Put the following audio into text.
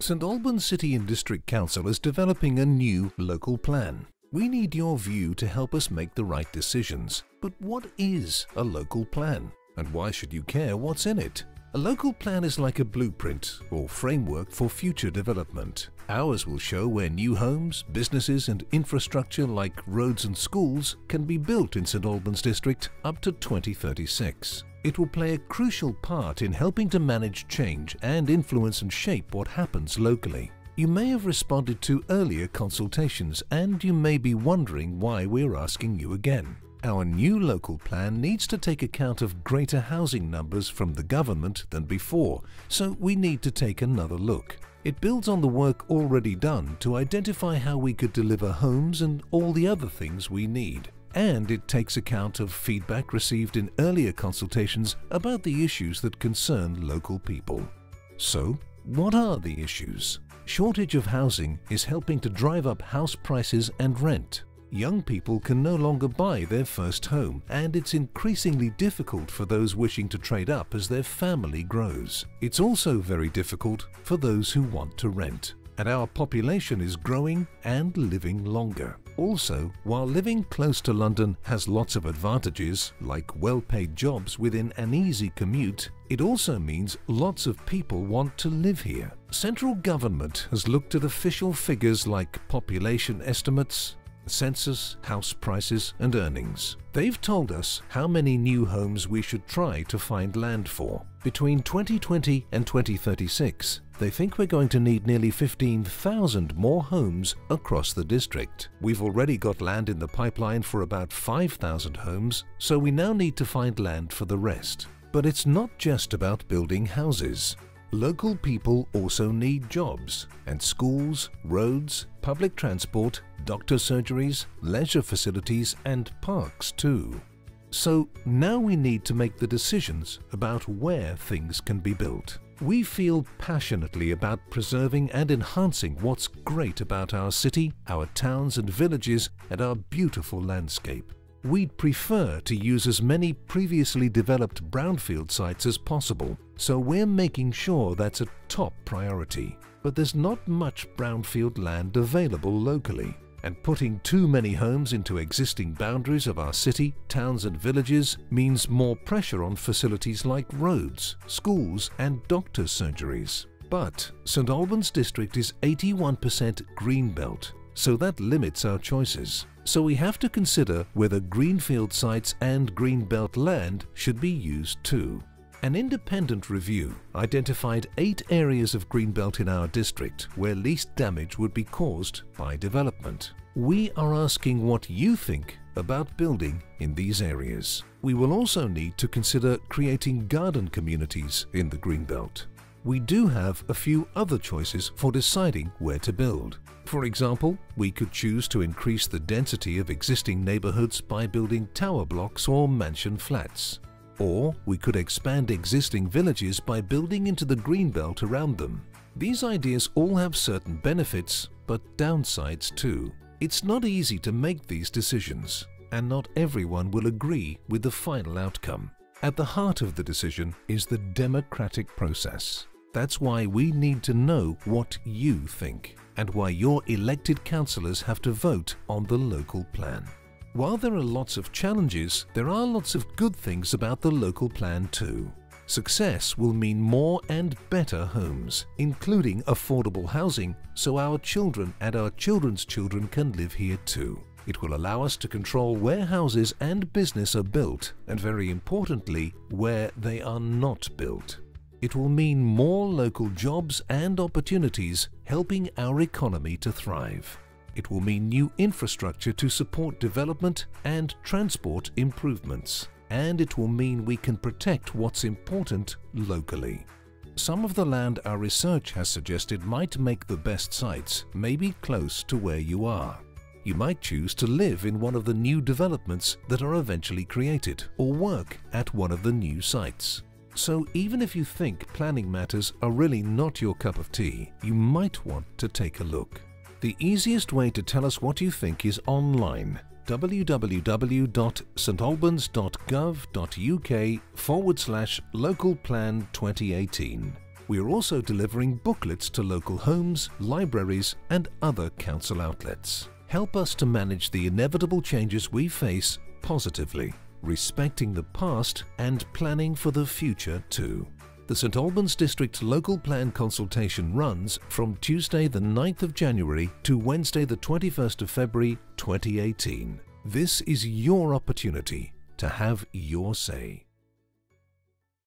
St Albans City and District Council is developing a new local plan. We need your view to help us make the right decisions. But what is a local plan? And why should you care what's in it? A local plan is like a blueprint or framework for future development. Ours will show where new homes, businesses and infrastructure like roads and schools can be built in St Albans District up to 2036. It will play a crucial part in helping to manage change and influence and shape what happens locally. You may have responded to earlier consultations and you may be wondering why we're asking you again. Our new local plan needs to take account of greater housing numbers from the government than before, so we need to take another look. It builds on the work already done to identify how we could deliver homes and all the other things we need. And it takes account of feedback received in earlier consultations about the issues that concern local people. So, what are the issues? Shortage of housing is helping to drive up house prices and rent. Young people can no longer buy their first home, and it's increasingly difficult for those wishing to trade up as their family grows. It's also very difficult for those who want to rent. And our population is growing and living longer. Also, while living close to London has lots of advantages, like well-paid jobs within an easy commute, it also means lots of people want to live here. Central government has looked at official figures like population estimates, census, house prices and earnings. They've told us how many new homes we should try to find land for. Between 2020 and 2036, they think we're going to need nearly 15,000 more homes across the district. We've already got land in the pipeline for about 5,000 homes, so we now need to find land for the rest. But it's not just about building houses. Local people also need jobs, and schools, roads, public transport, doctor surgeries, leisure facilities and parks too. So now we need to make the decisions about where things can be built. We feel passionately about preserving and enhancing what's great about our city, our towns and villages and our beautiful landscape. We'd prefer to use as many previously developed brownfield sites as possible, so we're making sure that's a top priority. But there's not much brownfield land available locally, and putting too many homes into existing boundaries of our city, towns and villages means more pressure on facilities like roads, schools and doctor surgeries. But St Albans District is 81% greenbelt, so that limits our choices. So we have to consider whether greenfield sites and greenbelt land should be used too. An independent review identified 8 areas of greenbelt in our district where least damage would be caused by development. We are asking what you think about building in these areas. We will also need to consider creating garden communities in the greenbelt. We do have a few other choices for deciding where to build. For example, we could choose to increase the density of existing neighborhoods by building tower blocks or mansion flats. Or we could expand existing villages by building into the greenbelt around them. These ideas all have certain benefits, but downsides too. It's not easy to make these decisions, and not everyone will agree with the final outcome. At the heart of the decision is the democratic process. That's why we need to know what you think, and why your elected councillors have to vote on the local plan. While there are lots of challenges, there are lots of good things about the local plan too. Success will mean more and better homes, including affordable housing, so our children and our children's children can live here too. It will allow us to control where houses and business are built, and very importantly, where they are not built. It will mean more local jobs and opportunities, helping our economy to thrive. It will mean new infrastructure to support development and transport improvements. And it will mean we can protect what's important locally. Some of the land our research has suggested might make the best sites may be close to where you are. You might choose to live in one of the new developments that are eventually created, or work at one of the new sites. So even if you think planning matters are really not your cup of tea, you might want to take a look. The easiest way to tell us what you think is online. www.stalbans.gov.uk/localplan 2018. We are also delivering booklets to local homes, libraries and other council outlets. Help us to manage the inevitable changes we face positively, respecting the past and planning for the future too. The St Albans District Local Plan Consultation runs from Tuesday the 9th of January to Wednesday the 21st of February 2018. This is your opportunity to have your say.